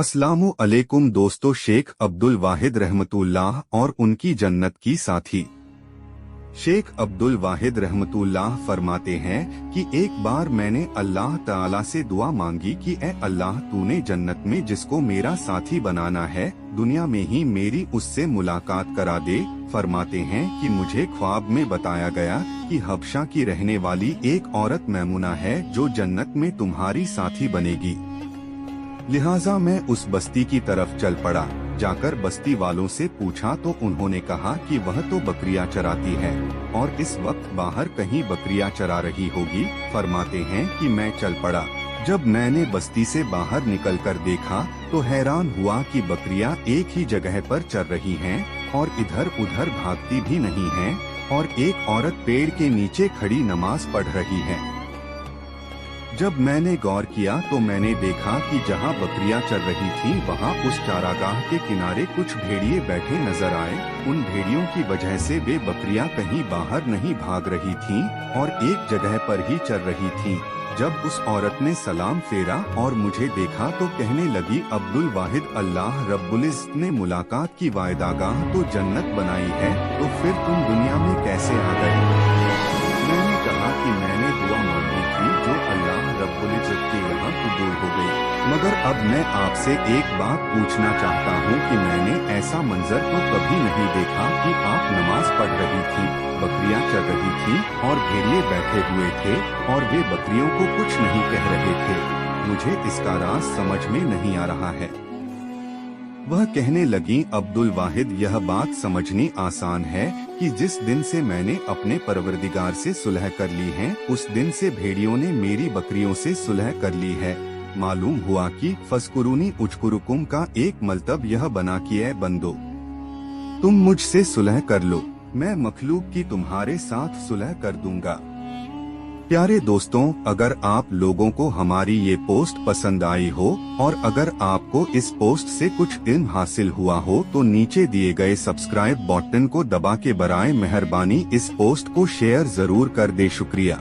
अस्सलामु अलैकुम दोस्तों, शेख अब्दुल वाहिद रहमतुल्लाह और उनकी जन्नत की साथी। शेख अब्दुल वाहिद रहमतुल्लाह फरमाते हैं कि एक बार मैंने अल्लाह ताला से दुआ मांगी कि ए अल्लाह, तूने जन्नत में जिसको मेरा साथी बनाना है, दुनिया में ही मेरी उससे मुलाकात करा दे। फरमाते हैं कि मुझे ख्वाब में बताया गया कि हबशा की रहने वाली एक औरत मैमुना है जो जन्नत में तुम्हारी साथी बनेगी। लिहाजा मैं उस बस्ती की तरफ चल पड़ा। जाकर बस्ती वालों से पूछा तो उन्होंने कहा कि वह तो बकरियां चराती है और इस वक्त बाहर कहीं बकरियां चरा रही होगी। फरमाते हैं कि मैं चल पड़ा। जब मैंने बस्ती से बाहर निकलकर देखा तो हैरान हुआ कि बकरियां एक ही जगह पर चर रही हैं और इधर उधर भागती भी नहीं हैं और एक औरत पेड़ के नीचे खड़ी नमाज पढ़ रही है। जब मैंने गौर किया तो मैंने देखा कि जहां बकरियां चर रही थीं, वहां उस चारागाह के किनारे कुछ भेड़िए बैठे नजर आए। उन भेड़ियों की वजह से वे बकरियां कहीं बाहर नहीं भाग रही थीं और एक जगह पर ही चर रही थीं। जब उस औरत ने सलाम फेरा और मुझे देखा तो कहने लगी, अब्दुल वाहिद, अल्लाह रब्बुल इज़्ज़त ने मुलाकात की वायदागाह तो जन्नत बनाई है, तो फिर तुम दुनिया में कैसे आ गए? मैंने कहा कि मैंने दुआ मांगी थी जो अल्लाह रब्बुल इज़्ज़त के यहाँ कबूल हो गई। मगर अब मैं आपसे एक बात पूछना चाहता हूँ कि मैंने ऐसा मंजर तो कभी नहीं देखा कि आप नमाज पढ़ रही थी, बकरियां चर रही थी और भेड़िए बैठे हुए थे और वे बकरियों को कुछ नहीं कह रहे थे। मुझे इसका राज समझ में नहीं आ रहा है। वह कहने लगी, अब्दुल वाहिद, यह बात समझनी आसान है कि जिस दिन से मैंने अपने परवरदिगार से सुलह कर ली है, उस दिन से भेड़ियों ने मेरी बकरियों से सुलह कर ली है। मालूम हुआ कि फस्कुरूनी उजकुरुकुम का एक मतलब यह बना कि ऐ बंदो, तुम मुझसे सुलह कर लो, मैं मखलूक की तुम्हारे साथ सुलह कर दूंगा। प्यारे दोस्तों, अगर आप लोगों को हमारी ये पोस्ट पसंद आई हो और अगर आपको इस पोस्ट से कुछ इल्म हासिल हुआ हो तो नीचे दिए गए सब्सक्राइब बटन को दबा के बराए मेहरबानी इस पोस्ट को शेयर जरूर कर दे। शुक्रिया।